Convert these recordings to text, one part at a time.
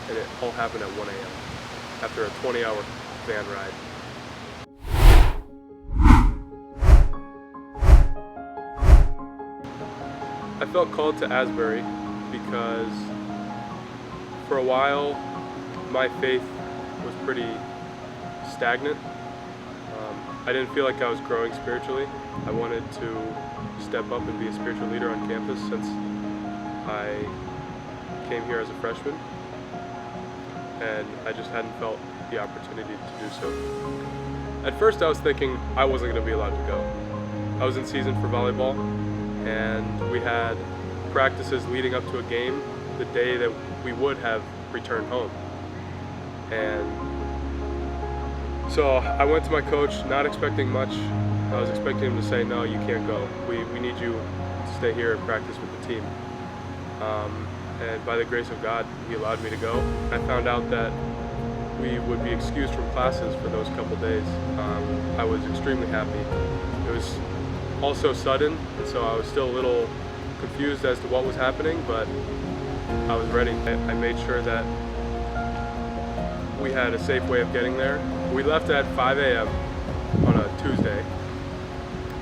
and it all happened at 1 a.m. after a 20-hour van ride. I felt called to Asbury because for a while my faith was pretty stagnant. I didn't feel like I was growing spiritually. I wanted to step up and be a spiritual leader on campus since I came here as a freshman, and I just hadn't felt the opportunity to do so. At first I was thinking I wasn't going to be allowed to go. I was in season for volleyball, and we had practices leading up to a game the day that we would have returned home. And so I went to my coach not expecting much. I was expecting him to say, no, you can't go. We need you to stay here and practice with the team. And by the grace of God, he allowed me to go. I found out that we would be excused from classes for those couple days. I was extremely happy. It was also sudden, and so I was still a little confused as to what was happening, but I was ready. I made sure that we had a safe way of getting there. We left at 5 a.m. on a Tuesday.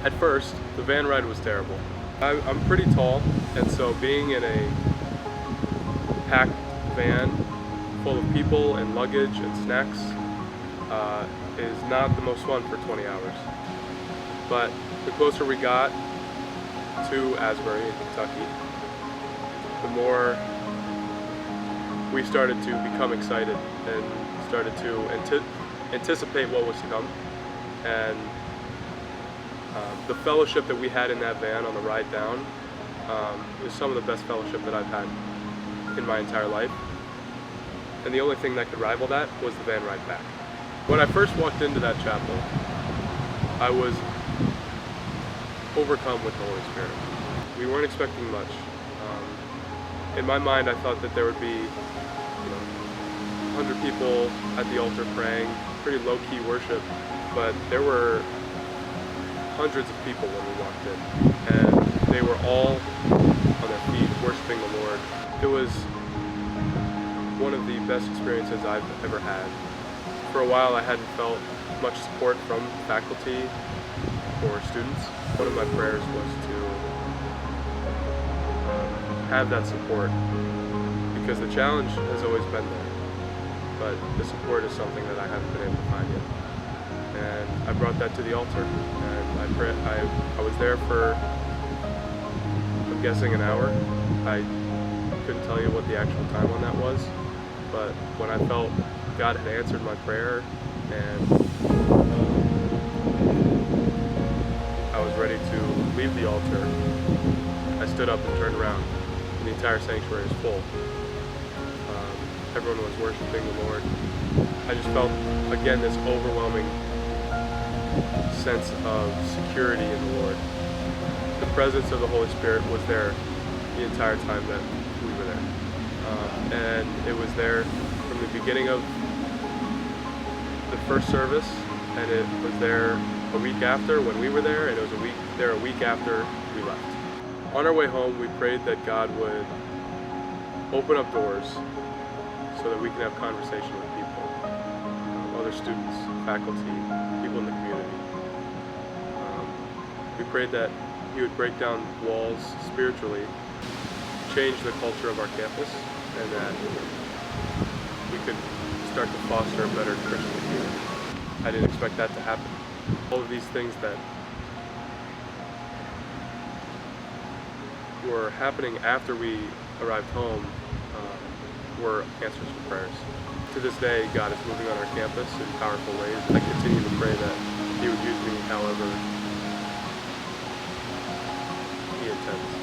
At first, the van ride was terrible. I'm pretty tall, and so being in a packed van full of people and luggage and snacks is not the most fun for 20 hours. But the closer we got to Asbury in Kentucky, the more we started to become excited and started to anticipate what was to come. And the fellowship that we had in that van on the ride down is some of the best fellowship that I've had in my entire life. And the only thing that could rival that was the van ride back. When I first walked into that chapel, I was overcome with the Holy Spirit. We weren't expecting much. In my mind, I thought that there would be 100 people at the altar praying, pretty low-key worship, but there were hundreds of people when we walked in, and they were all on their feet worshiping the Lord. It was one of the best experiences I've ever had. For a while I hadn't felt much support from faculty or students. One of my prayers was to have that support, because the challenge has always been there, but the support is something that I haven't been able to find yet. And I brought that to the altar, and I was there for, I'm guessing, an hour. I couldn't tell you what the actual time on that was, but when I felt God had answered my prayer and I was ready to leave the altar, I stood up and turned around, and the entire sanctuary was full. Everyone was worshiping the Lord. I just felt, again, this overwhelming sense of security in the Lord. The presence of the Holy Spirit was there the entire time that we were there. And it was there from the beginning of the first service, and it was there a week after when we were there, and it was a week after we left. On our way home, we prayed that God would open up doors so that we can have conversation with people, other students, faculty, people in the community. We prayed that He would break down walls spiritually, change the culture of our campus, and that we could start to foster a better Christian community. I didn't expect that to happen. All of these things that were happening after we arrived home were answers to prayers. To this day, God is moving on our campus in powerful ways. I continue to pray that He would use me however He intends.